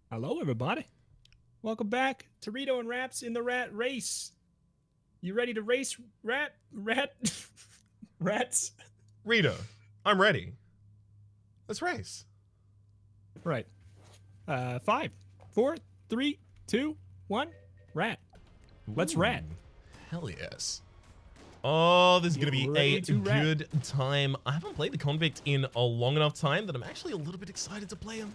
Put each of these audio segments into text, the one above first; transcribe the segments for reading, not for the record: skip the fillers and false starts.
Hello, everybody. Welcome back to Reto and Rhaps in the rat race. You ready to race, rats? Reto, I'm ready. Let's race. Right. 5, 4, 3, 2, 1, rat. Let's rat. Hell yes. Oh, this is going to be ready a to rat. good time. I haven't played the Convict in a long enough time that I'm actually a little bit excited to play him.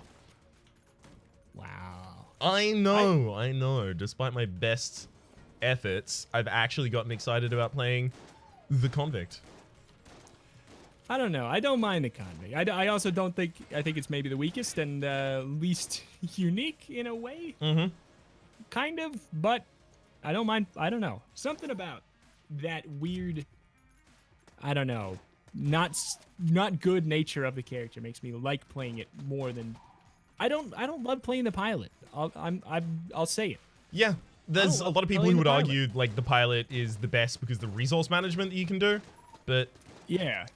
Wow. I know. Despite my best efforts, I've actually gotten excited about playing the Convict. I don't know. I don't mind the convict. I also don't think. I think it's maybe the weakest and least unique in a way. Mm-hmm. Kind of, but I don't mind. I don't know. Something about that weird, I don't know, not good nature of the character makes me like playing it more than I don't love playing the pilot. I'll say it. Yeah, there's a lot of people playing who would the pilot. argue like the pilot is the best because the resource management that you can do, but Yeah.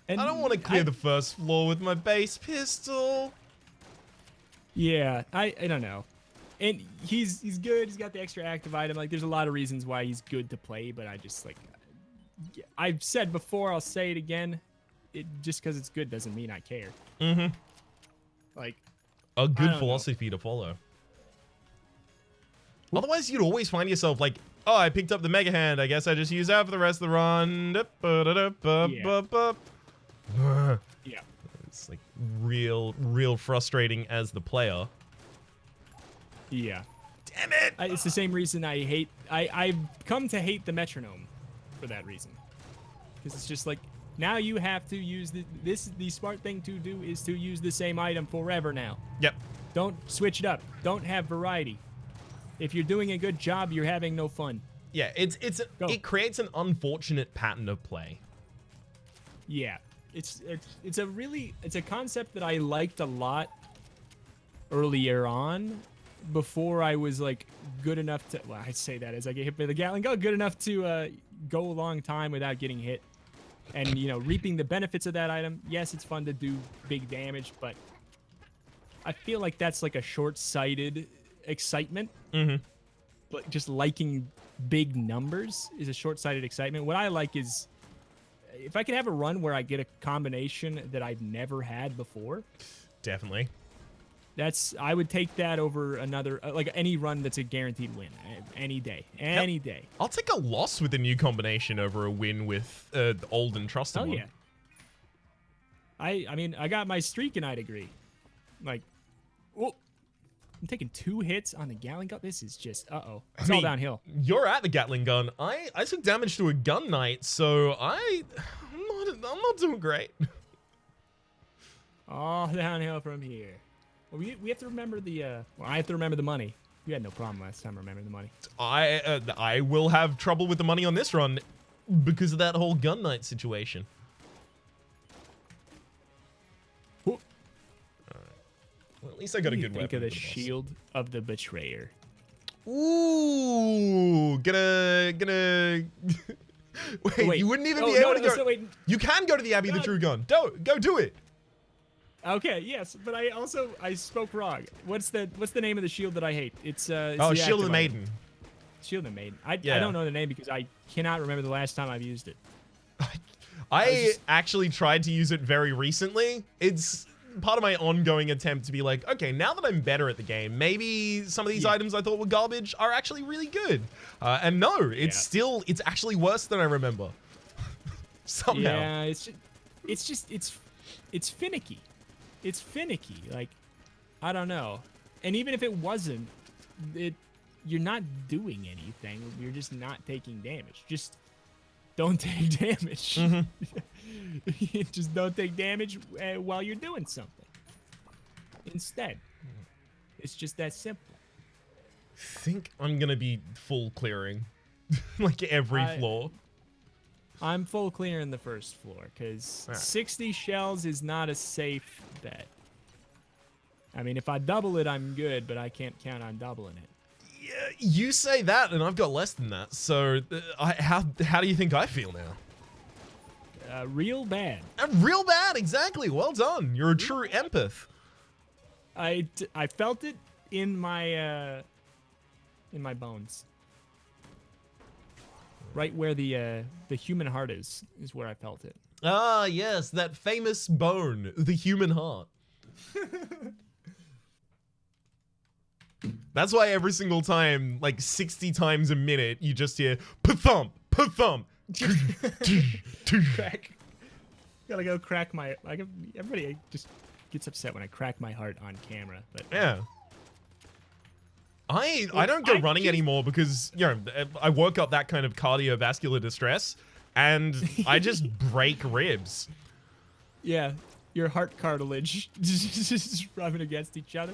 And I don't want to clear the first floor with my base pistol. Yeah, I don't know. And he's good. He's got the extra active item. Like, there's a lot of reasons why he's good to play, but I just like. I've said before. I'll say it again. Just because it's good doesn't mean I care. Mm-hmm. Like, A good know. philosophy to follow. Otherwise, you'd always find yourself like, oh, I picked up the Mega Hand. I guess I just use that for the rest of the run. Yeah. It's like real frustrating as the player. Yeah. Damn it! It's the same reason I hate. I've come to hate the metronome for that reason. Because it's just like, now you have to use the smart thing to do is to use the same item forever now. Yep. Don't switch it up. Don't have variety. If you're doing a good job, you're having no fun. Yeah, it creates an unfortunate pattern of play. Yeah. It's a concept that I liked a lot earlier on, before I was like good enough to, well, I say that as I get hit by the Gatling gun, good enough to go a long time without getting hit. And, you know, reaping the benefits of that item. Yes, it's fun to do big damage, but I feel like that's like a short-sighted excitement. Mm-hmm. But just liking big numbers is a short-sighted excitement. What I like is, if I can have a run where I get a combination that I've never had before, Definitely. I would take that over another, like any run that's a guaranteed win, any day, any day. I'll take a loss with a new combination over a win with the old and trusted Oh one. yeah. I mean, I got my streak and I'd agree. Like, oh, I'm taking 2 hits on the Gatling gun. This is just, uh-oh. It's all downhill. You're at the Gatling gun. I took damage to a gun knight, so I'm not doing great. All downhill from here. Well, we have to remember the, well, I have to remember the money. You had no problem last time remembering the money. I will have trouble with the money on this run because of that whole gun knight situation. Whoop. Well, at least I got a good weapon. Think of the for boss. shield of the betrayer. Ooh, gonna. Wait, you wouldn't even be able to go. So wait. You can go to the Abbey of the True Gun. Go do it. Okay, yes, but I spoke wrong. What's the name of the shield that I hate? It's Oh, the Shield of the active item. Maiden. Shield of the Maiden. I Yeah. don't know the name because I cannot remember the last time I've used it. I actually tried to use it very recently. It's part of my ongoing attempt to be like, okay, now that I'm better at the game, maybe some of these items I thought were garbage are actually really good. And no, it's actually worse than I remember. Somehow. Yeah, it's finicky. It's finicky. Like, I don't know. And even if it wasn't, you're not doing anything. You're just not taking damage. Just don't take damage. Just don't take damage while you're doing something. Instead, it's just that simple. Think I'm gonna be full clearing like every floor. I'm full clear in the first floor because 60 shells is not a safe bet. I mean, if I double it, I'm good, but I can't count on doubling it. Yeah, you say that, and I've got less than that. So, how do you think I feel now? Real bad. Real bad, exactly. Well done. You're a true empath. I felt it in my bones. Right where the human heart is where I felt it. Ah, yes, that famous bone, the human heart. That's why every single time, like 60 times a minute, you just hear pa-thump, pa-thump. Crack. Gotta go crack my. Everybody just gets upset when I crack my heart on camera. But Yeah. I don't go running anymore because, you know, I work up that kind of cardiovascular distress and I just break ribs. Yeah, your heart cartilage just rubbing against each other.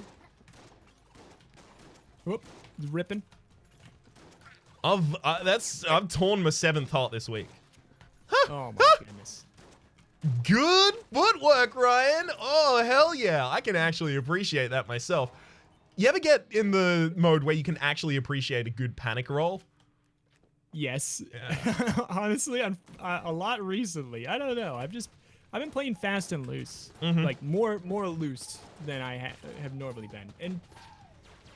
Whoop, ripping. I've torn my 7th heart this week. Oh my goodness. Good footwork, Ryan. Oh, hell yeah. I can actually appreciate that myself. You ever get in the mode where you can actually appreciate a good panic roll? Yes. Yeah. Honestly, a lot recently. I don't know. I've been playing fast and loose. Like more loose than I have normally been. And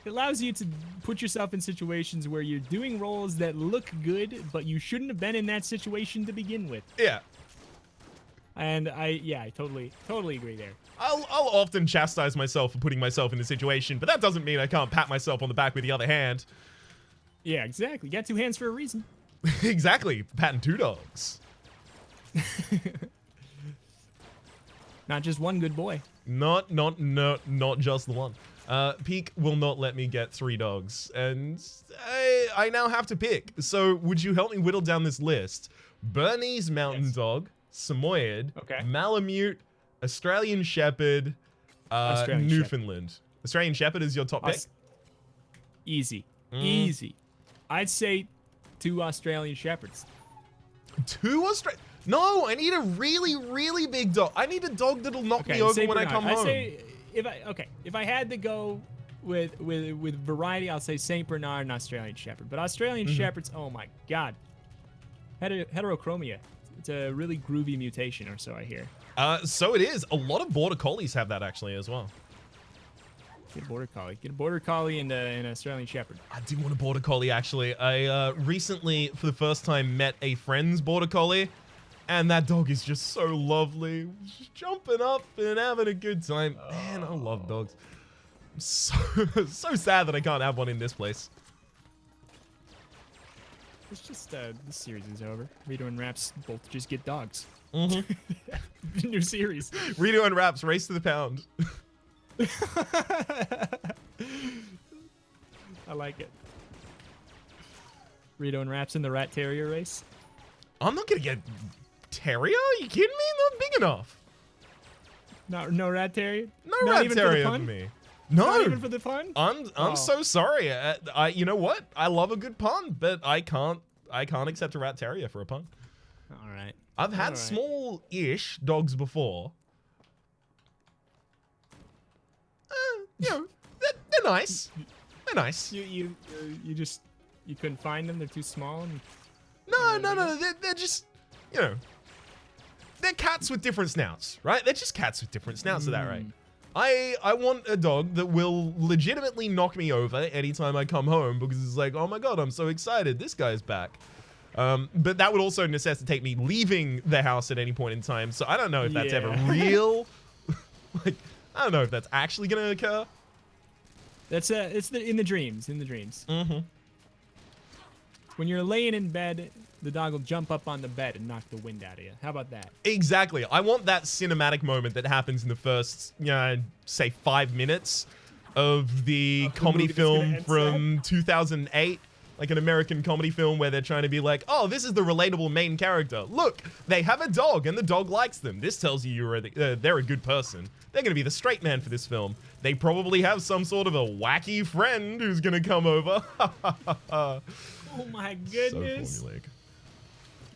it allows you to put yourself in situations where you're doing rolls that look good, but you shouldn't have been in that situation to begin with. Yeah. And I totally agree there. I'll often chastise myself for putting myself in a situation, but that doesn't mean I can't pat myself on the back with the other hand. Yeah, exactly. You got 2 hands for a reason. Exactly. Patting 2 dogs. Not just one good boy. Not just the one. Peak will not let me get 3 dogs, and I now have to pick. So would you help me whittle down this list? Bernese Mountain Dog, Samoyed, Malamute, Australian Shepherd, Newfoundland. Shepherd. Australian Shepherd is your top pick? Easy. Easy. I'd say 2 Australian Shepherds. 2 Australian? No, I need a really, really big dog. I need a dog that'll knock me over when I come home. I'd say if I had to go with variety, I'll say Saint Bernard and Australian Shepherd. But Australian Shepherds, oh my God, heterochromia. It's a really groovy mutation, or so I hear. So it is. A lot of border collies have that actually as well. Get a border collie. Get a border collie and an Australian Shepherd. I do want a border collie actually. I recently, for the first time, met a friend's border collie. And that dog is just so lovely. Just jumping up and having a good time. Man, I love dogs. I'm so sad that I can't have one in this place. It's just, this series is over. Reto and Rhaps both just get dogs. New series. Reto and Rhaps, race to the pound. I like it. Reto and Rhaps in the rat terrier race. I'm not gonna get terrier? Are you kidding me? Not big enough. No rat terrier? No rat terrier for me. No. Not even for the fun? I'm so sorry. You know what? I love a good pun, but I can't accept a rat terrier for a pun. All right. I've had small-ish dogs before. You know, they're nice. They're nice. You couldn't find them? They're too small? And No. They're just, you know, they're cats with different snouts, right? They're just cats with different snouts, is that right? I want a dog that will legitimately knock me over anytime I come home because it's like, oh my God, I'm so excited. This guy's back. But that would also necessitate me leaving the house at any point in time. So I don't know if that's ever real. Like, I don't know if that's actually going to occur. It's in the dreams. When you're laying in bed, the dog will jump up on the bed and knock the wind out of you. How about that? Exactly. I want that cinematic moment that happens in the first, say 5 minutes of the comedy film from 2008. Like an American comedy film where they're trying to be like, oh, this is the relatable main character. Look, they have a dog and the dog likes them. This tells you they're a good person. They're going to be the straight man for this film. They probably have some sort of a wacky friend who's going to come over. Oh my goodness. So formulaic.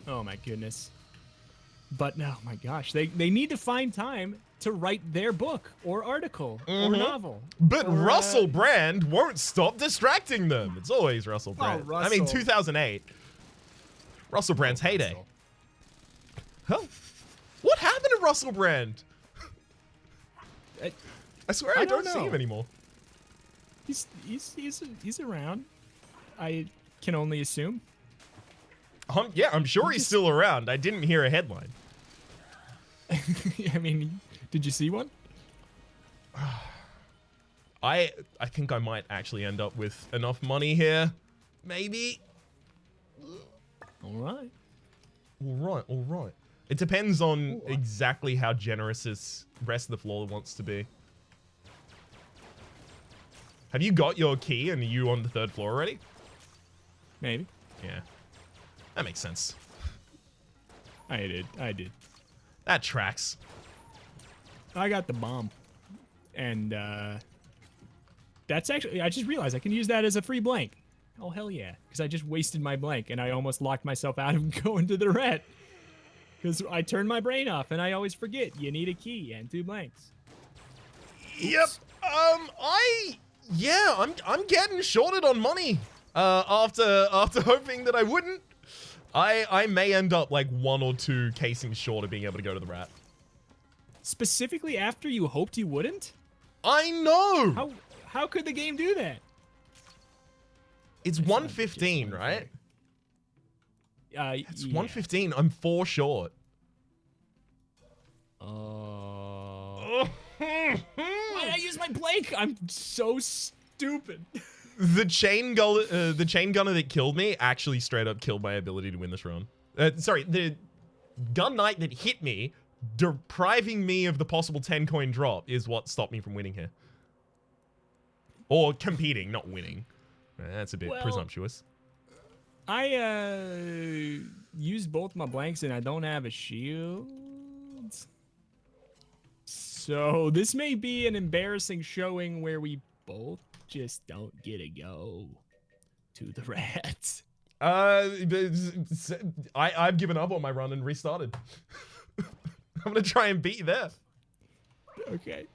Oh my goodness. But no, my gosh, they need to find time to write their book or article or novel. But Russell Brand won't stop distracting them. It's always Russell Brand. Russell. I mean, 2008. Russell Brand's heyday. Huh? What happened to Russell Brand? I swear I don't see know. him anymore. He's around. I can only assume. Yeah, I'm sure he's still around. I didn't hear a headline. I mean, did you see one? I think I might actually end up with enough money here. Maybe. All right. All right. It depends on exactly how generous this rest of the floor wants to be. Have you got your key and are you on the 3rd floor already? Maybe. Yeah. That makes sense. I did. That tracks. I got the bomb. And, that's actually, I just realized I can use that as a free blank. Oh, hell yeah. Because I just wasted my blank and I almost locked myself out of going to the ret. Because I turned my brain off and I always forget you need a key and 2 blanks. Yep. I'm getting shorted on money. After hoping that I wouldn't, I may end up like 1 or 2 casings short of being able to go to the rat. Specifically after you hoped you wouldn't? I know. How could the game do that? It's 115, right? It's 115. I'm 4 short. Why did I use my blank? I'm so stupid. The chain gunner that killed me actually straight up killed my ability to win this run. Sorry, the gun knight that hit me, depriving me of the possible 10 coin drop, is what stopped me from winning here. Or competing, not winning. That's a bit presumptuous. I used both my blanks and I don't have a shield. So this may be an embarrassing showing where we both just don't get to go to the rats. I've given up on my run and restarted. I'm gonna try and beat you there. Okay.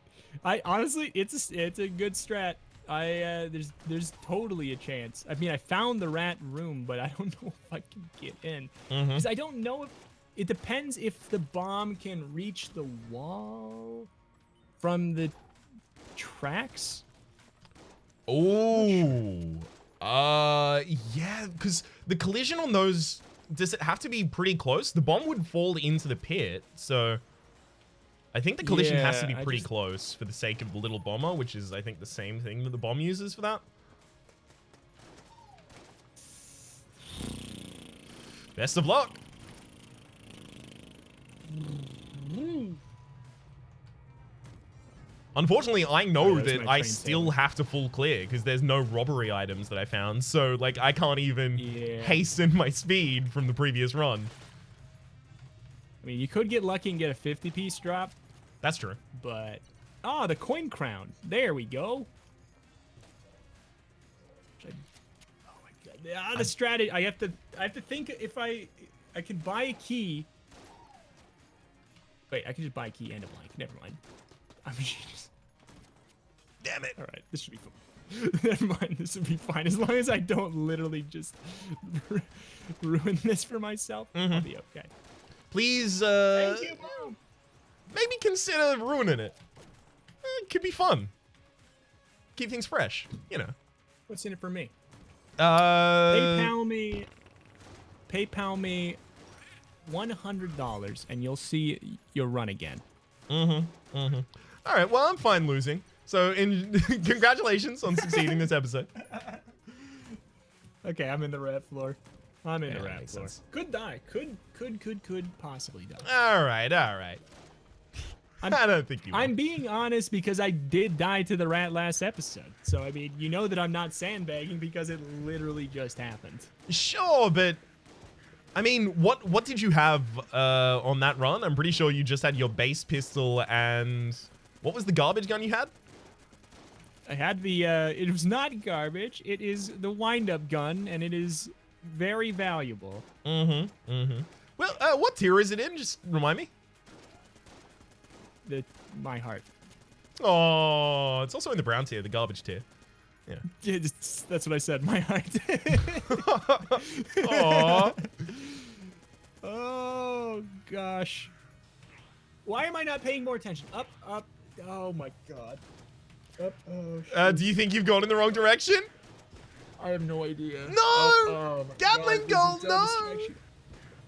I honestly, it's a good strat. There's totally a chance. I mean, I found the rat room, but I don't know if I can get in. Because I don't know if... It depends if the bomb can reach the wall from the tracks. Oh. Yeah, because the collision on those... Does it have to be pretty close? The bomb would fall into the pit, so... I think the collision has to be pretty close for the sake of the little bomber, which is, I think, the same thing that the bomb uses for that. Best of luck. Unfortunately, I know that I still have to full clear because there's no robbery items that I found. So, like, I can't even hasten my speed from the previous run. I mean, you could get lucky and get a 50-piece drop. That's true. But, the coin crown. There we go. Oh my god. The strategy. I have to think if I can buy a key. Wait, I can just buy a key and a blank. Never mind. I'm just... Damn it. All right, this should be fun. Never mind, this will be fine. As long as I don't literally just ruin this for myself, I'll be okay. Please, Thank you, Mom. Maybe consider ruining it. It could be fun. Keep things fresh, you know. What's in it for me? PayPal me $100 and you'll see your run again. All right, well, I'm fine losing. So, congratulations on succeeding this episode. Okay, I'm in the rat floor. I'm in the rat makes floor. sense. Could die. Could possibly die. All right. I don't think you will. I'm being honest because I did die to the rat last episode. So, I mean, you know that I'm not sandbagging because it literally just happened. Sure, but... I mean, what did you have on that run? I'm pretty sure you just had your base pistol and... What was the garbage gun you had? I had the... it was not garbage. It is the wind-up gun, and it is very valuable. Well, what tier is it in? Just remind me. My heart. Oh, it's also in the brown tier, the garbage tier. Yeah. That's what I said, my heart. Aww. Oh, gosh. Why am I not paying more attention? Up. Oh, my God. Do you think you've gone in the wrong direction? I have no idea. No! Oh my Gatling God, gun, no!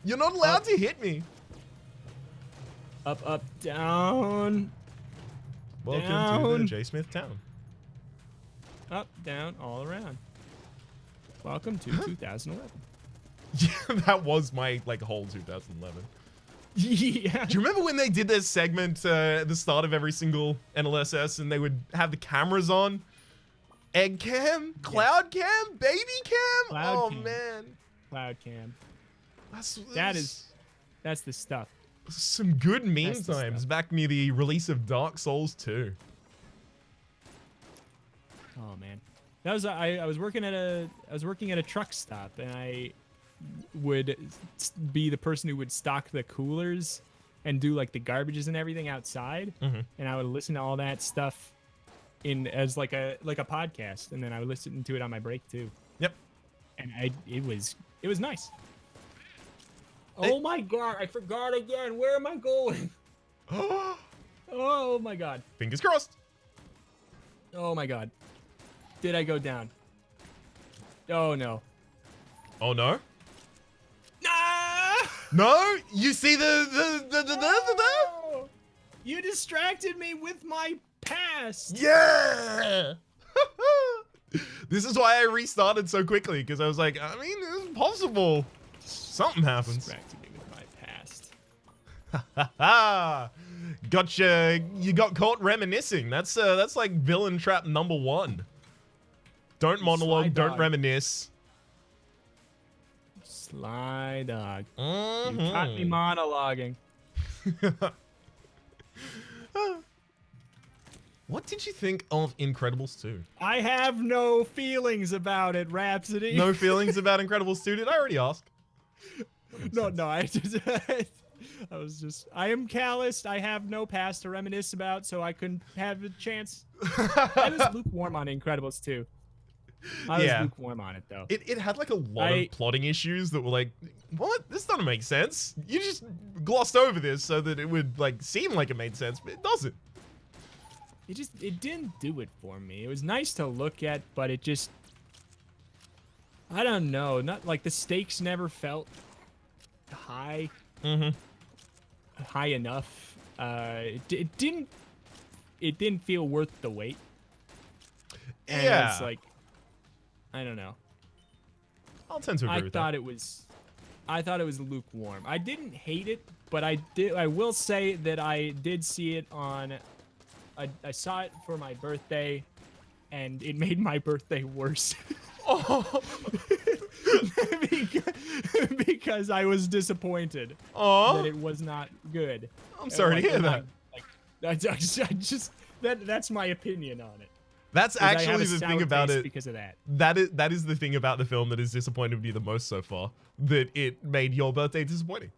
You're not allowed to hit me. Up, up, down. Welcome Down. to the J. Smith town. Up, down, all around. Welcome to 2011. Yeah, that was my whole 2011. Yeah. Do you remember when they did their segment at the start of every single NLSS and they would have the cameras on? Egg cam, cloud cam, baby cam. Cloud cam. Man, Cloud cam. that's That's the stuff. some good meme That's the times stuff. back near the release of Dark Souls 2. Oh man, that was I was working at a truck stop, and I would be the person who would stock the coolers and do like the garbages and everything outside, and I would listen to all that stuff as like a podcast, and then I would listen to it on my break too. Yep. And it was nice. Oh my God, I forgot again. Where am I going? Oh my God. Fingers crossed. Oh my God. Did I go down? Oh no. Oh no. Ah! No, you see the No! You distracted me with my past. yeah. This is why I restarted so quickly, because I was like, I mean, it's possible something happens. Distracted me with my past. Ha! Gotcha. You got caught reminiscing. That's like villain trap number 1. Don't monologue, Sly don't dog. reminisce. Sly dog. Mhm. You caught me monologuing. What did you think of Incredibles 2? I have no feelings about it, Rhapsody. No feelings about Incredibles 2? Did I already ask? No, I just I am calloused. I have no past to reminisce about, so I couldn't have a chance. I was lukewarm on Incredibles 2. I was lukewarm on it though. It had like a lot of plotting issues that were like, what? This doesn't make sense. You just glossed over this so that it would like seem like it made sense, but it doesn't. It didn't do it for me. It was nice to look at, but it just, I don't know. Not like the stakes never felt high. High enough. It didn't feel worth the wait. And Yeah. it's like, I don't know. I'll tend to agree with that. I thought it was lukewarm. I didn't hate it, but I will say that I did see it on. I saw it for my birthday, and it made my birthday worse. Oh. because I was disappointed that it was not good. I'm sorry to hear that. That's my opinion on it. That's actually the thing about it. Because of that. That is the thing about the film that has disappointed me the most so far. That it made your birthday disappointing.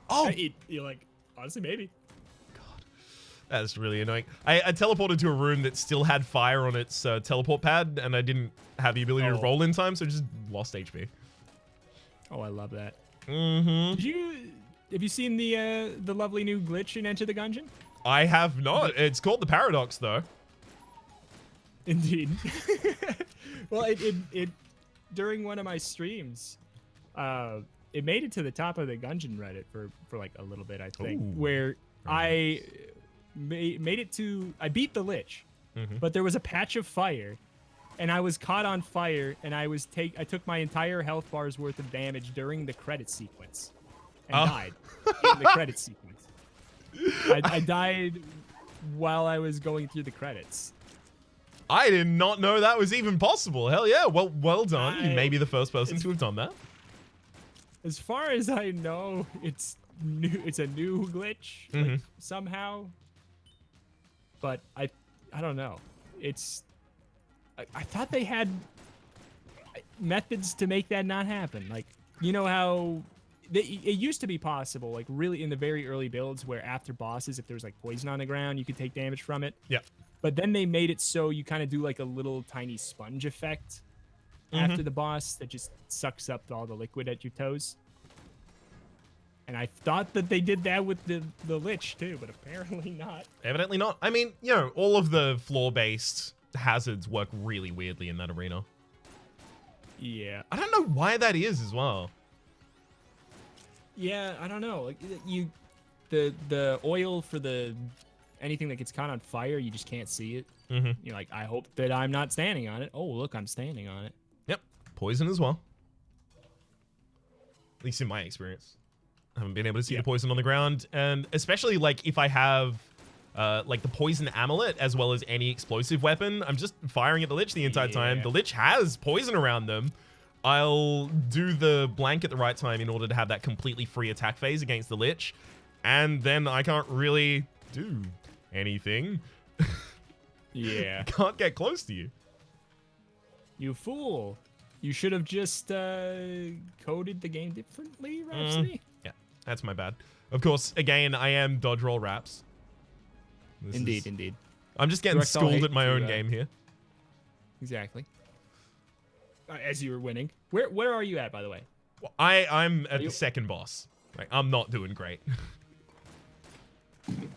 Oh, You're like, honestly, maybe. that's really annoying. I teleported to a room that still had fire on its teleport pad, and I didn't have the ability to roll in time, so I just lost HP. Oh, I love that. Mm-hmm. Have you seen the lovely new glitch in Enter the Gungeon? I have not. It's called the Paradox, though. Indeed. Well, it during one of my streams, it made it to the top of the Gungeon Reddit for like a little bit, I think, where I made it to. I beat the Lich, but there was a patch of fire, and I was caught on fire, and I took my entire health bar's worth of damage during the credit sequence, and died in the credit sequence. I died while I was going through the credits. I did not know that was even possible. Hell yeah. Well done. You may be the first person to have done that. As far as I know, it's new. It's a new glitch like, somehow. But I don't know. I thought they had methods to make that not happen. Like, you know how it used to be possible, like really in the very early builds where after bosses, if there was like poison on the ground, you could take damage from it. Yeah. But then they made it so you kind of do like a little tiny sponge effect after the boss that just sucks up all the liquid at your toes. And I thought that they did that with the Lich too, but apparently not. Evidently not. I mean, you know, all of the floor-based hazards work really weirdly in that arena. Yeah. I don't know why that is as well. Yeah, I don't know. Like the oil for anything that gets caught on fire, you just can't see it. Mm-hmm. You're like, I hope that I'm not standing on it. Oh, look, I'm standing on it. Yep. Poison as well. At least in my experience. I haven't been able to see the poison on the ground. And especially, like, if I have, like, the poison amulet as well as any explosive weapon, I'm just firing at the Lich the entire time. The Lich has poison around them. I'll do the blank at the right time in order to have that completely free attack phase against the Lich. And then I can't really do anything. Yeah. Can't get close to you. You fool. You should have just coded the game differently, Rhapsody. Yeah, that's my bad. Of course, again, I am dodge roll Rhaps. Indeed. I'm just getting schooled at my own game here. Exactly. As you were winning. Where are you at, by the way? Well, I'm at the second boss. Like, I'm not doing great. I'm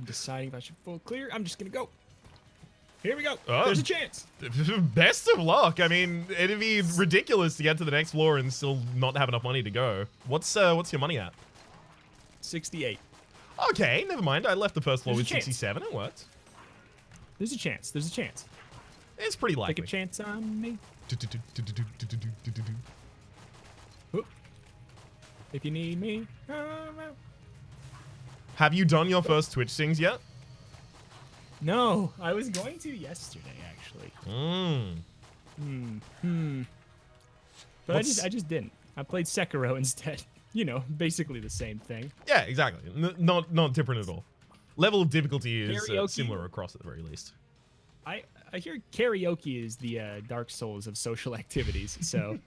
deciding if I should full clear. I'm just gonna go. Here we go. Oh. There's a chance. Best of luck. I mean, it'd be ridiculous to get to the next floor and still not have enough money to go. What's your money at? 68. Okay, never mind. I left the first floor with 67. It worked. There's a chance. There's a chance. It's pretty likely. Take a chance on me. Oop. If you need me. Have you done your first Twitch things yet? No, I was going to yesterday, actually. But I just didn't. I played Sekiro instead. You know, basically the same thing. Yeah, exactly. Not different at all. Level of difficulty is similar across at the very least. I hear karaoke is the Dark Souls of social activities, so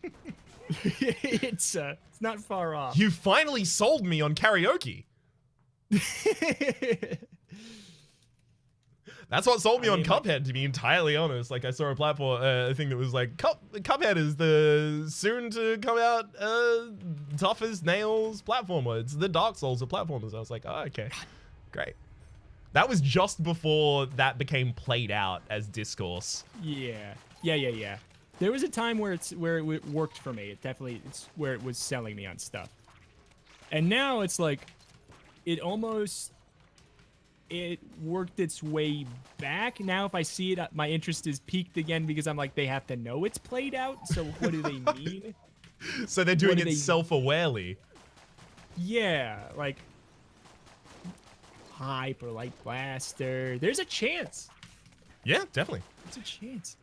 it's not far off. You finally sold me on karaoke. That's what sold me on Cuphead, to be entirely honest. Like, I saw a platform thing that was like, Cuphead is the soon to come out tough as nails platformer. It's the Dark Souls of platformers. I was like, oh, okay, great. That was just before that became played out as discourse. Yeah. There was a time where it worked for me. It's where it was selling me on stuff. And now it's like, it worked its way back. Now if I see it, my interest is piqued again because I'm like, they have to know it's played out. So what do they mean? So they're doing it self-awarely. Yeah, like hype or light blaster. There's a chance. Yeah, definitely. There's a chance.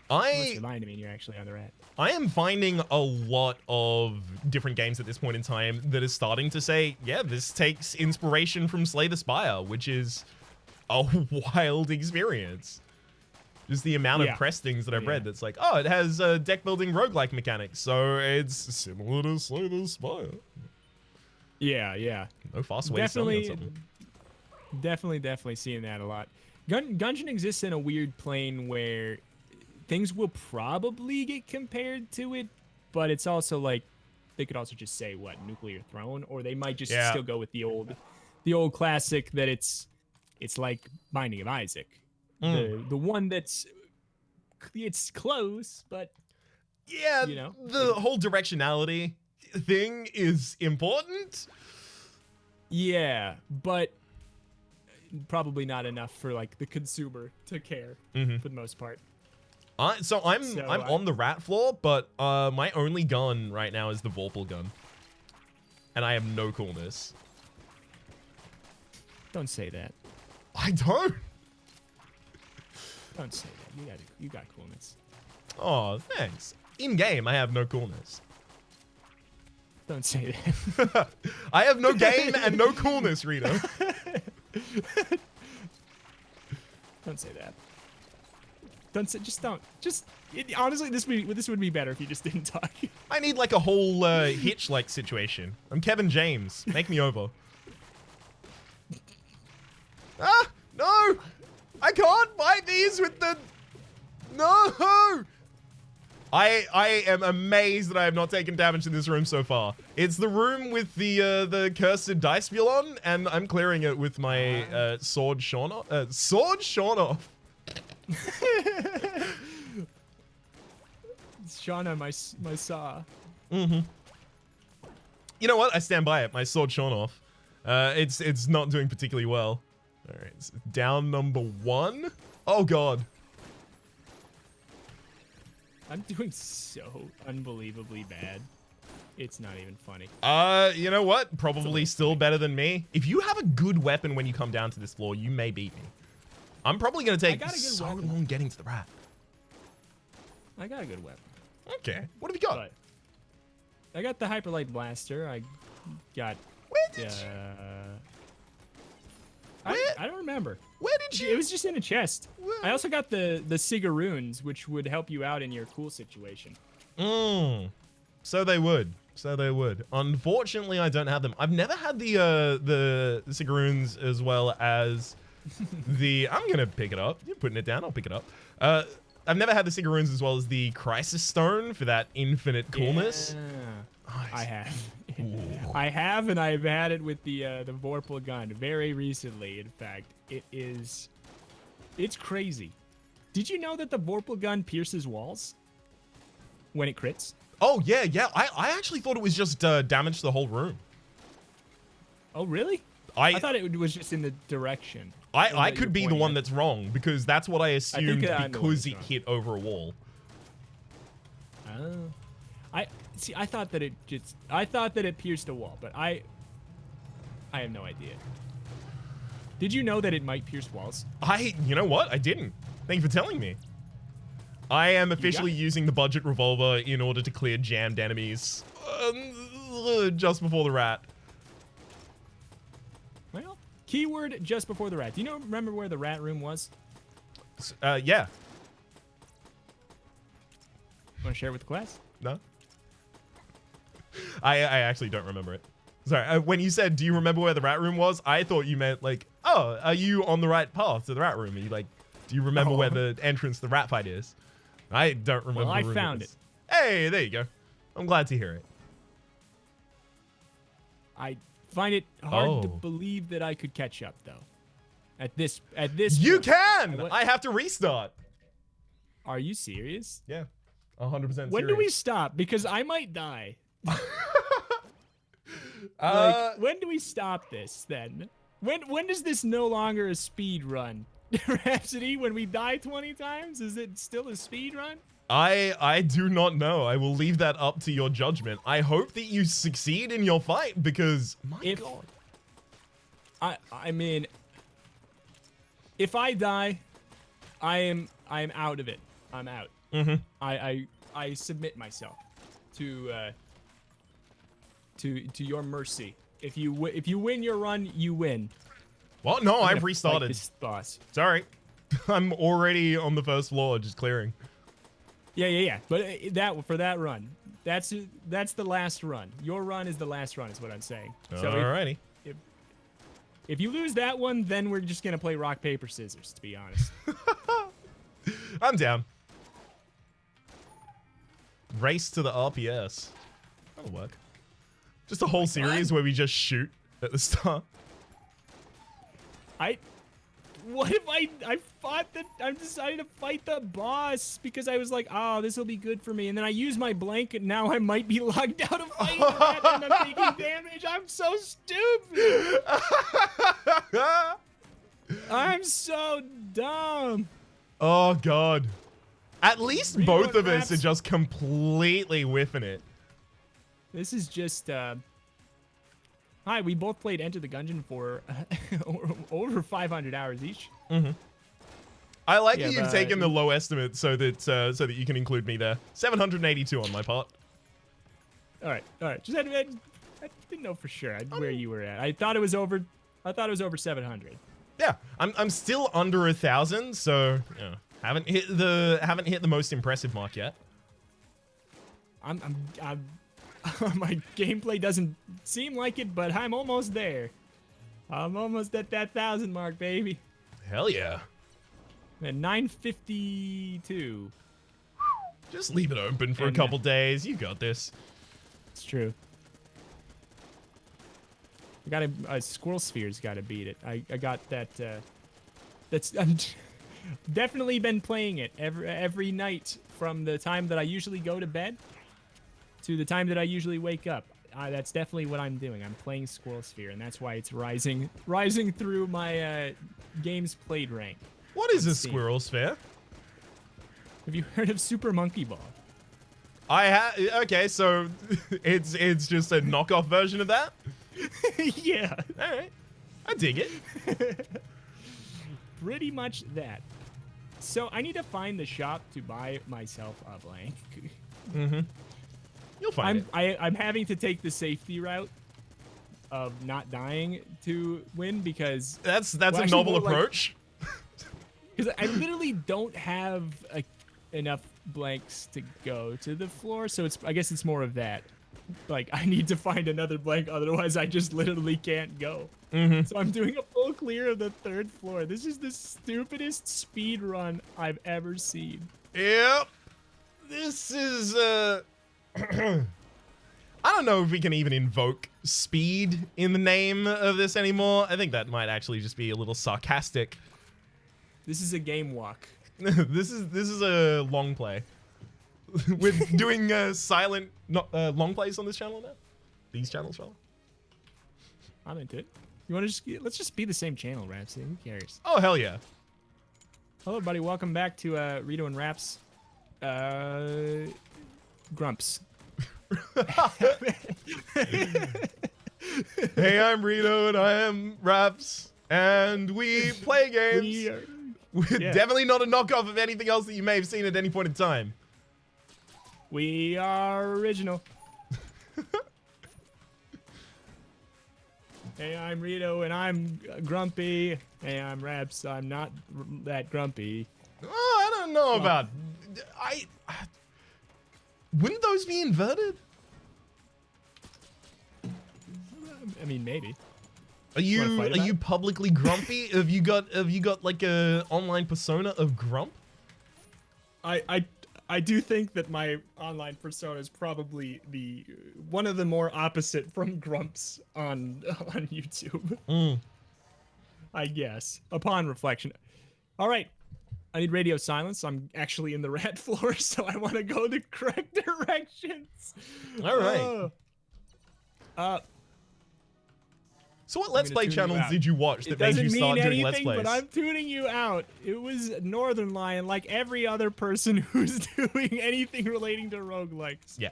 It reminded me you're actually on the rat. I am finding a lot of different games at this point in time that is starting to say, yeah, this takes inspiration from Slay the Spire, which is a wild experience. Just the amount of press things that I've read that's like, oh, it has deck building roguelike mechanics, so it's similar to Slay the Spire. Yeah. No fast way of selling on something. Definitely seeing that a lot. Gungeon exists in a weird plane where things will probably get compared to it, but it's also like they could also just say what, Nuclear Throne, or they might just still go with the old classic that it's like Binding of Isaac, the one it's close, but you know, the whole directionality thing is important. Yeah, but probably not enough for like the consumer to care for the most part. So I'm on the rat floor, but my only gun right now is the Vorpal gun, and I have no coolness. Don't say that. I don't. Don't say that. You got coolness. Oh, thanks. In game, I have no coolness. Don't say that. I have no game and no coolness, Reto. Don't say that. Honestly, this would be better if you just didn't talk. I need like a whole Hitch-like situation. I'm Kevin James. Make me over. Ah, no! I can't fight these with the... No! I am amazed that I have not taken damage in this room so far. It's the room with the cursed dice wheel on, and I'm clearing it with my sword shorn off. Sword shorn off. Shauna, my saw. Mm-hmm. You know what? I stand by it. My sword shorn off. It's not doing particularly well. All right, so down number 1. Oh god. I'm doing so unbelievably bad. It's not even funny. You know what? Probably still better than me. If you have a good weapon when you come down to this floor, you may beat me. I'm probably gonna take so long getting to the rat. I got a good weapon. Okay, what have you got? But I got the Hyperlight Blaster. I got. Where did you? I don't remember. Where did you? It was just in a chest. I also got the Cigaroons, which would help you out in your cool situation. So they would. So they would. Unfortunately, I don't have them. I've never had the Cigaroons as well as the. I'm gonna pick it up. You're putting it down. I'll pick it up. I've never had the Cigaroons as well as the Crisis Stone for that infinite coolness. Yeah. Nice. I have. I have, and I've had it with the Vorpal gun very recently. In fact, it's crazy. Did you know that the Vorpal gun pierces walls when it crits? Oh yeah. I actually thought it was just damage to the whole room. Oh really? I thought it was just in the direction. I could be the one that's wrong because that's what I assumed because it hit over a wall. Oh. I thought that it pierced a wall, but I have no idea. Did you know that it might pierce walls? You know what? I didn't. Thank you for telling me. I am officially using the budget revolver in order to clear jammed enemies just before the rat. Well, keyword just before the rat. Do you remember where the rat room was? Yeah. Want to share it with the class? No. I actually don't remember it. Sorry, when you said, do you remember where the rat room was? I thought you meant like, oh, are you on the right path to the rat room? Are you like, do you remember where the entrance to the rat fight is? I don't remember. Well, I found it. Hey, there you go. I'm glad to hear it. I find it hard to believe that I could catch up, though. At this You point. can! I have to restart. Are you serious? Yeah. 100% serious. When do we stop? Because I might die. Like, when do we stop this, then? When is this no longer a speed run? Rhapsody, when we die 20 times, is it still a speed run? I do not know. I will leave that up to your judgment. I hope that you succeed in your fight because my god. I mean, if I die, I am out of it. I'm out. I submit myself to your mercy. If you win your run, you win. Well, no, I've restarted. This boss. Sorry. I'm already on the first floor, just clearing. Yeah. But for that run, that's the last run. Your run is the last run, is what I'm saying. So alrighty. If you lose that one, then we're just gonna play rock paper scissors. To be honest. I'm down. Race to the RPS. That'll work. Just a whole series where we just shoot at the start. What if I fought I decided to fight the boss because I was like, oh, this will be good for me. And then I use my blanket. Now I might be locked out of fighting that and I'm taking damage. I'm so stupid. I'm so dumb. Oh, God. At least both of us are just completely whiffing it. This is just, hi, we both played Enter the Gungeon for over 500 hours each. I like that you've taken the low estimate so that you can include me there. 782 on my part. All right. Just I didn't know for sure where you were at. I thought it was over 700. Yeah, I'm still under 1,000, so yeah, haven't hit the most impressive mark yet. My gameplay doesn't seem like it, but I'm almost there. I'm almost at that 1,000 mark, baby. Hell yeah. And 952. Just leave it open for a And, couple days. You got this. It's true. I got a squirrel sphere's got to beat it. I got that. I'm definitely been playing it every night from the time that I usually go to bed to the time that I usually wake up. That's definitely what I'm doing. I'm playing Squirrel Sphere, and that's why it's rising through my games played rank. What is a Squirrel Sphere? Have you heard of Super Monkey Ball? I have. Okay, so it's just a knockoff version of that. Yeah. All right, I dig it. Pretty much that. So I need to find the shop to buy myself a blank. Mm-hmm. You'll find it. I'm having to take the safety route of not dying to win because that's a novel approach. Because I literally don't have enough blanks to go to the floor, so I guess it's more of that. Like, I need to find another blank, otherwise I just literally can't go. Mm-hmm. So I'm doing a full clear of the 3rd floor. This is the stupidest speed run I've ever seen. Yep. This is I don't know if we can even invoke speed in the name of this anymore. I think that might actually just be a little sarcastic. This is a game walk. This is a long play. We're doing silent long plays on this channel now. These channels, rather. I'm into it. You want to let's just be the same channel, Rhapsody. Who cares? Oh hell yeah! Hello, everybody. Welcome back to Reto and Rhaps. Grumps. Hey, I'm Reto and I am Rhaps, and we play games. We're definitely not a knockoff of anything else that you may have seen at any point in time. We are original. Hey, I'm Reto, and I'm grumpy. Hey, I'm Rhaps. I'm not that grumpy. Oh, I don't know about. Wouldn't those be inverted? I mean, maybe. Are you publicly grumpy? Have you got like a online persona of grump? I do think that my online persona is probably one of the more opposite from grumps on YouTube. Mm. I guess, upon reflection. All right, I need radio silence. I'm actually in the rat floor, so I want to go the correct directions. All right. So what Let's Play channels did you watch that made you start doing Let's Plays? But I'm tuning you out. It was Northern Lion, like every other person who's doing anything relating to roguelikes. Yeah.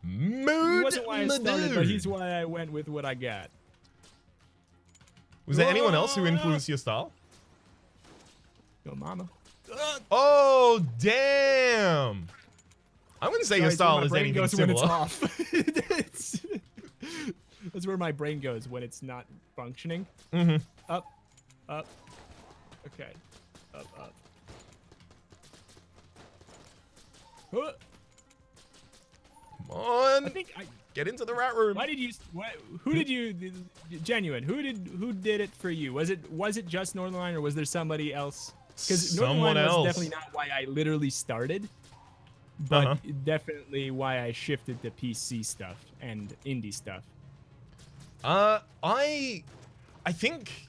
He wasn't why I started, but he's why I went with what I got. Was there anyone else who influenced your style? Yo, mama. Oh, damn. I wouldn't say your style is anything similar. When it's off. That's where my brain goes when it's not functioning. Mm-hmm. Up, up. Okay. Up, up. Huh. Come on. I think get into the rat room. Why did you? Who did you? Genuine. Who did it for you? Was it just Northern Lion, or was there somebody else? Because Northern Lion was definitely not why I literally started, but definitely why I shifted to PC stuff and indie stuff. I think,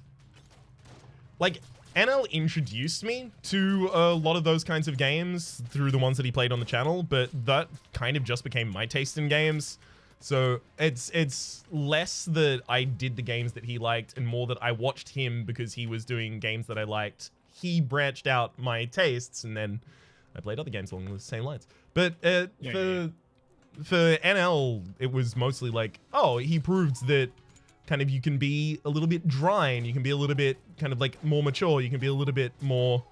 like, NL introduced me to a lot of those kinds of games through the ones that he played on the channel, but that kind of just became my taste in games. So it's less that I did the games that he liked and more that I watched him because he was doing games that I liked. He branched out my tastes, and then I played other games along the same lines. But for NL, it was mostly like, oh, he proved that kind of you can be a little bit dry and you can be a little bit kind of like more mature. You can be a little bit more,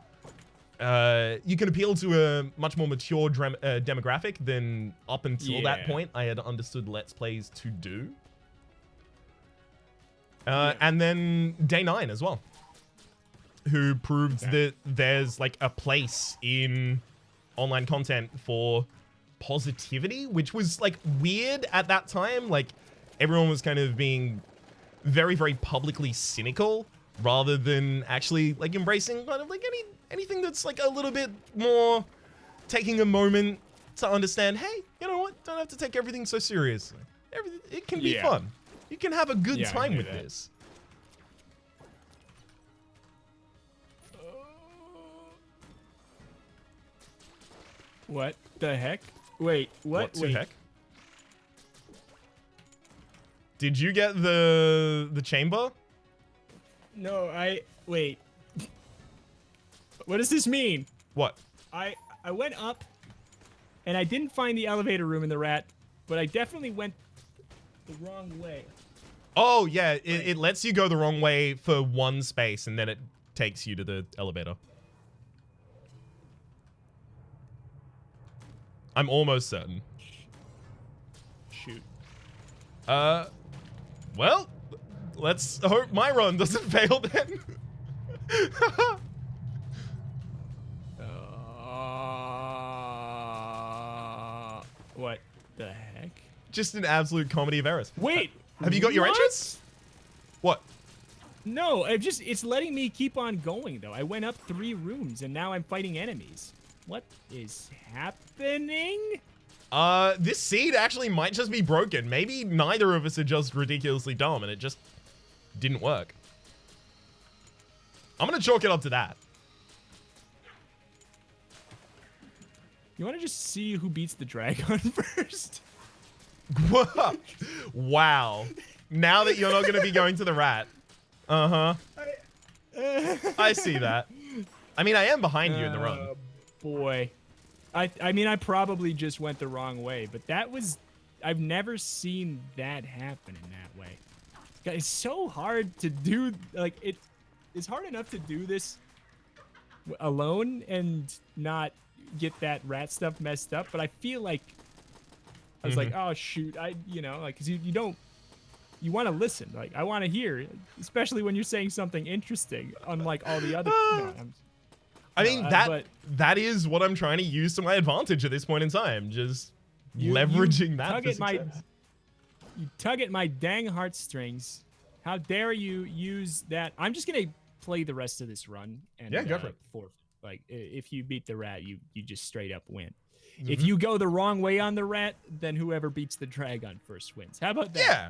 you can appeal to a much more mature demographic than up until that point I had understood Let's Plays to do. And then Day 9 as well, who proved that there's like a place in online content for positivity, which was like weird at that time. Like everyone was kind of being very, very publicly cynical rather than actually like embracing kind of like anything that's like a little bit more taking a moment to understand, hey, you know what? Don't have to take everything so seriously. It can be fun. You can have a good time with this. What the heck? Wait, what? What the heck? Did you get the chamber? No, wait. What does this mean? What? I went up, and I didn't find the elevator room in the rat, but I definitely went the wrong way. Oh, yeah. It lets you go the wrong way for one space, and then it takes you to the elevator. I'm almost certain. Shoot. Well, let's hope my run doesn't fail then. What the heck? Just an absolute comedy of errors. Wait, have you got your entrance? What? No, it's letting me keep on going though. I went up 3 rooms and now I'm fighting enemies. What is happening? This seed actually might just be broken. Maybe neither of us are just ridiculously dumb and it just didn't work. I'm gonna chalk it up to that. You want to just see who beats the dragon first? Wow. Now that you're not gonna be going to the rat. Uh-huh. I see that. I mean, I am behind you in the run. Boy. I mean, I probably just went the wrong way, but that was... I've never seen that happen in that way. It's so hard to do... Like, it's hard enough to do this alone and not get that rat stuff messed up, but I feel like... I was like, oh, shoot. You know, like, because you don't... You want to listen. Like, I want to hear, especially when you're saying something interesting, unlike all the other... I mean, that is what I'm trying to use to my advantage at this point in time. Just leveraging that for success. You tug at my dang heartstrings. How dare you use that? I'm just going to play the rest of this run. And, yeah, go for it. Like, if you beat the rat, you just straight up win. If you go the wrong way on the rat, then whoever beats the dragon first wins. How about that? Yeah,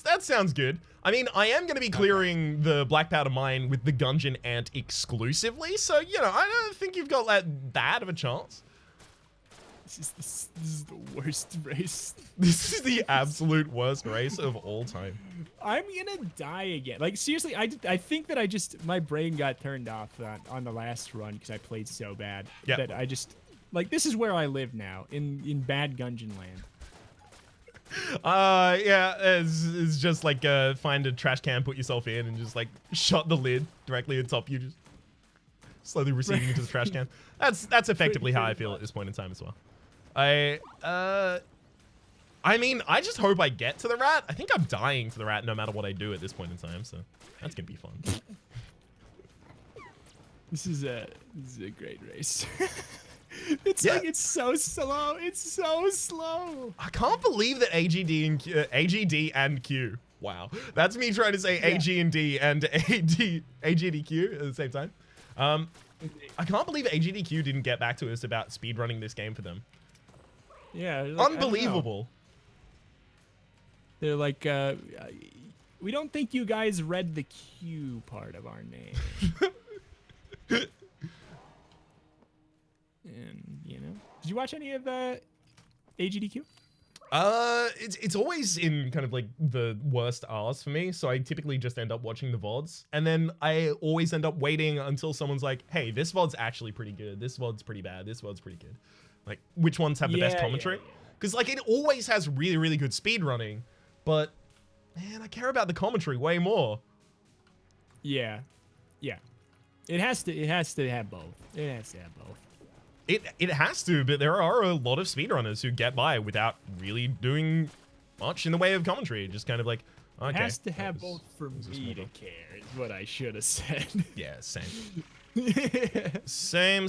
that sounds good. I mean, I am going to be clearing the black powder mine with the Gungeon ant exclusively, so, you know, I don't think you've got that bad of a chance. This is the worst race. This is the absolute worst race of all time. I'm going to die again. Like, seriously, I think that my brain got turned off on the last run because I played so bad that I just... Like, this is where I live now, in bad Gungeon land. Yeah, it's just like, find a trash can, put yourself in, and just, like, shut the lid directly atop you, just slowly receding into the trash can. That's effectively how I feel at this point in time as well. I mean, I just hope I get to the rat. I think I'm dying to the rat no matter what I do at this point in time, so that's gonna be fun. This is a great race. It's like, it's so slow. It's so slow. I can't believe that AGD and Q. Wow. That's me trying to say AG and D and AGDQ at the same time. I can't believe AGDQ didn't get back to us about speedrunning this game for them. Yeah. Like, unbelievable. They're like, we don't think you guys read the Q part of our name. And, you know, did you watch any of AGDQ? It's always in kind of like the worst hours for me, so I typically just end up watching the VODs, and then I always end up waiting until someone's like, hey, this VOD's actually pretty good, this VOD's pretty bad, this VOD's pretty good. Like, which ones have the best commentary? Because, like, it always has really, really good speed running, but, man, I care about the commentary way more. Yeah. Yeah. It has to have both. It has to have both. It has to, but there are a lot of speedrunners who get by without really doing much in the way of commentary. Just kind of like, okay. It has to have both for me to care, is what I should have said. Yeah, same. Same.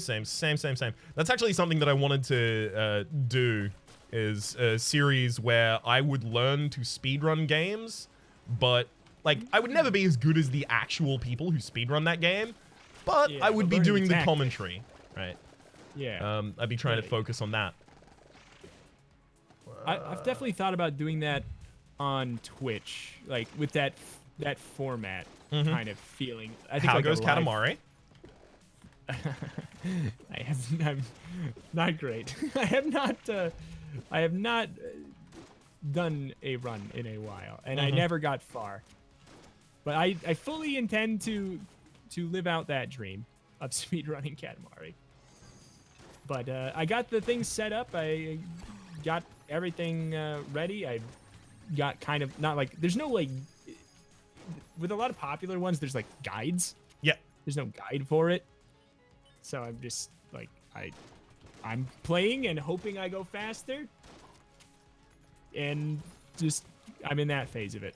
That's actually something that I wanted to do, is a series where I would learn to speedrun games, but, like, I would never be as good as the actual people who speedrun that game, but I would be doing the commentary, right? Yeah. I'd be trying to focus on that. I've definitely thought about doing that on Twitch, like with that format kind of feeling. I think How like goes a live- Katamari? I'm not great. I have not done a run in a while, and I never got far. But I fully intend to live out that dream of speedrunning Katamari. But I got the things set up. I got everything ready. I got kind of not like there's no like with a lot of popular ones. There's like guides. Yeah. There's no guide for it. So I'm just like I'm playing and hoping I go faster. And just I'm in that phase of it.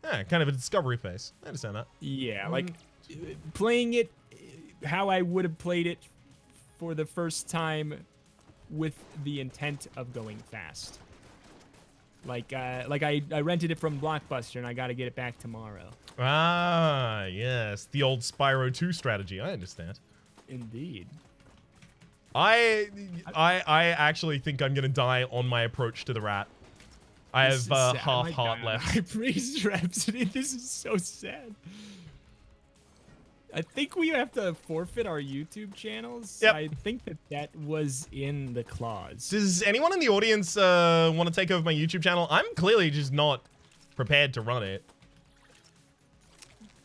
Yeah, kind of a discovery phase. I understand that. Yeah, like playing it how I would have played it for the first time with the intent of going fast. Like I rented it from Blockbuster and I got to get it back tomorrow. Ah, yes, the old Spyro 2 strategy. I understand. Indeed. I actually think I'm gonna die on my approach to the rat. I have half heart left. High Priest Rhapsody. This is so sad. I think we have to forfeit our YouTube channels. Yep. I think that was in the clause. Does anyone in the audience want to take over my YouTube channel? I'm clearly just not prepared to run it.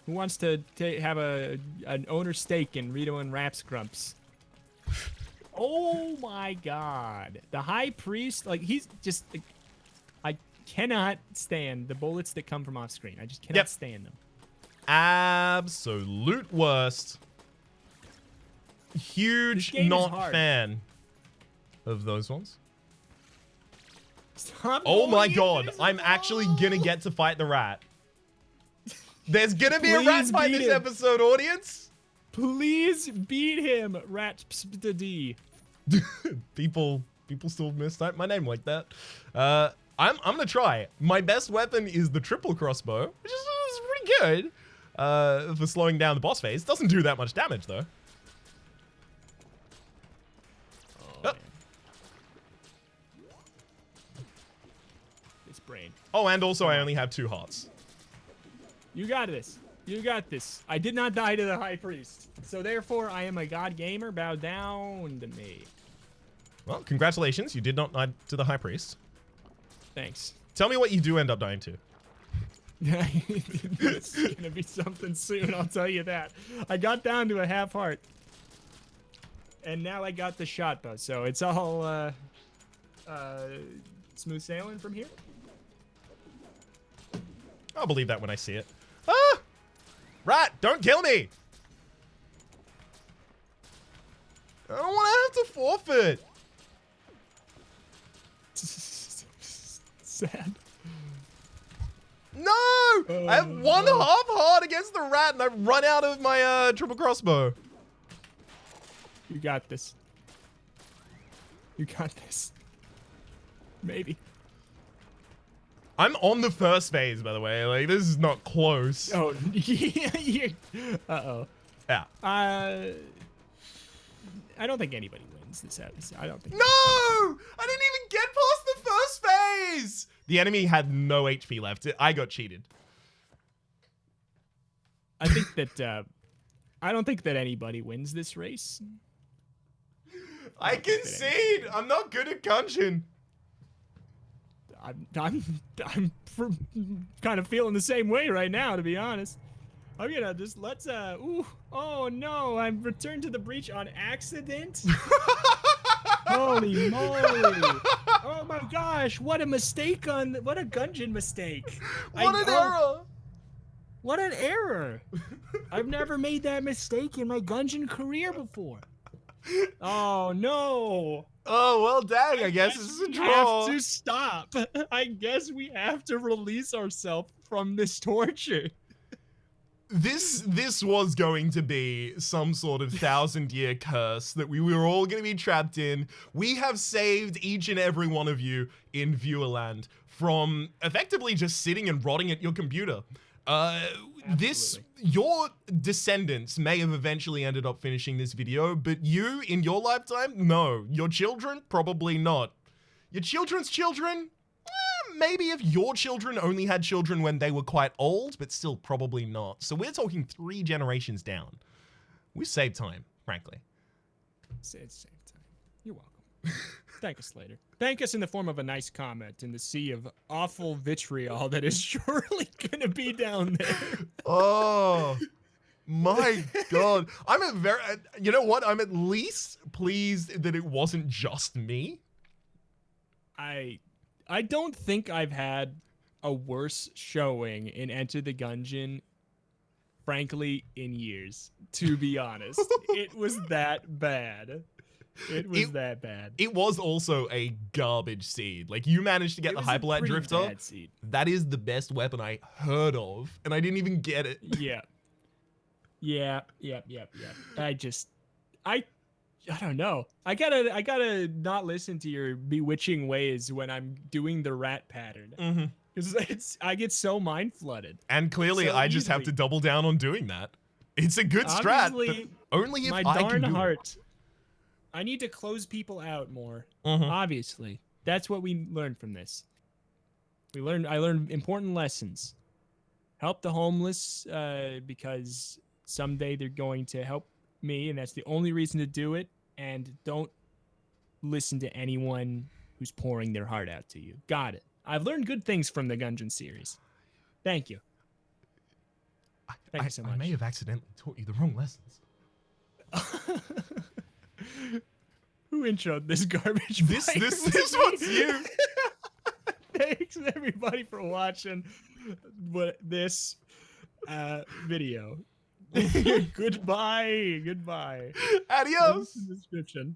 Who wants to have an owner stake in Reto and Rhaps Grumps? Oh my god. The High Priest, like, he's just... Like, I cannot stand the bullets that come from off screen. I just cannot stand them. Absolute worst. Huge not fan of those ones. Stop Oh my going god, into this I'm actually gonna get to fight the rat. There's gonna be a rat Please fight beat this him. episode, audience. Please beat him, Rhapsody. People still mistype my name like that. I'm gonna try. My best weapon is the triple crossbow, which is pretty good for slowing down the boss phase. Doesn't do that much damage though. Oh. This brain. Oh, and also I only have 2 hearts. You got this. You got this. I did not die to the High Priest. So therefore, I am a god gamer. Bow down to me. Well, congratulations. You did not die to the High Priest. Thanks. Tell me what you do end up dying to. It's gonna be something soon, I'll tell you that. I got down to a half heart. And now I got the shot bow, so it's all smooth sailing from here. I'll believe that when I see it. Ah! Rat, don't kill me! I don't want to have to forfeit. Sad. No! I have one half heart against the rat and I run out of my triple crossbow. You got this. You got this. Maybe. I'm on the first phase, by the way. Like, this is not close. Oh, yeah. Uh-oh. Yeah. I don't think anybody wins this episode. I don't think. No! I didn't even get past the first phase! The enemy had no HP left. I got cheated. I think that, I don't think that anybody wins this race. I concede! I'm not good at Gungeon. I'm kind of feeling the same way right now, to be honest. I'm gonna just ooh, oh no, I'm returned to the breach on accident. Holy moly. Oh my gosh, what a mistake what a Gungeon mistake. What an error. What an error. I've never made that mistake in my Gungeon career before. Oh no. Oh, well, dang, I guess this is a draw. We have to stop. I guess we have to release ourselves from this torture. This was going to be some sort of 1,000-year curse that we were all going to be trapped in. We have saved each and every one of you in Viewerland from effectively just sitting and rotting at your computer. Your descendants may have eventually ended up finishing this video, but you, in your lifetime, no. Your children, probably not. Your children's children, maybe if your children only had children when they were quite old, but still probably not. So we're talking 3 generations down. We've saved time, frankly. It's same time. You're welcome. Thank us later. Thank us in the form of a nice comment in the sea of awful vitriol that is surely gonna be down there. Oh my god. You know what? I'm at least pleased that it wasn't just me. I don't think I've had a worse showing in Enter the Gungeon, frankly, in years, to be honest. It was that bad. It was that bad. It was also a garbage seed. Like, you managed to get the Hyperlight Drifter. Seed. That is the best weapon I heard of, and I didn't even get it. Yeah. I don't know. I gotta not listen to your bewitching ways when I'm doing the rat pattern. Because I get so mind flooded. And clearly, I just have to double down on doing that. It's a good strat, but only if I can do it. I need to close people out more. Obviously, that's what we learned from this. I learned important lessons. Help the homeless because someday they're going to help me, and that's the only reason to do it. And don't listen to anyone who's pouring their heart out to you. Got it. I've learned good things from the Gungeon series. Thank you. Thank you so much. I may have accidentally taught you the wrong lessons. Who introed this garbage? This one's you. Thanks everybody for watching this video. Goodbye. Adios. Description.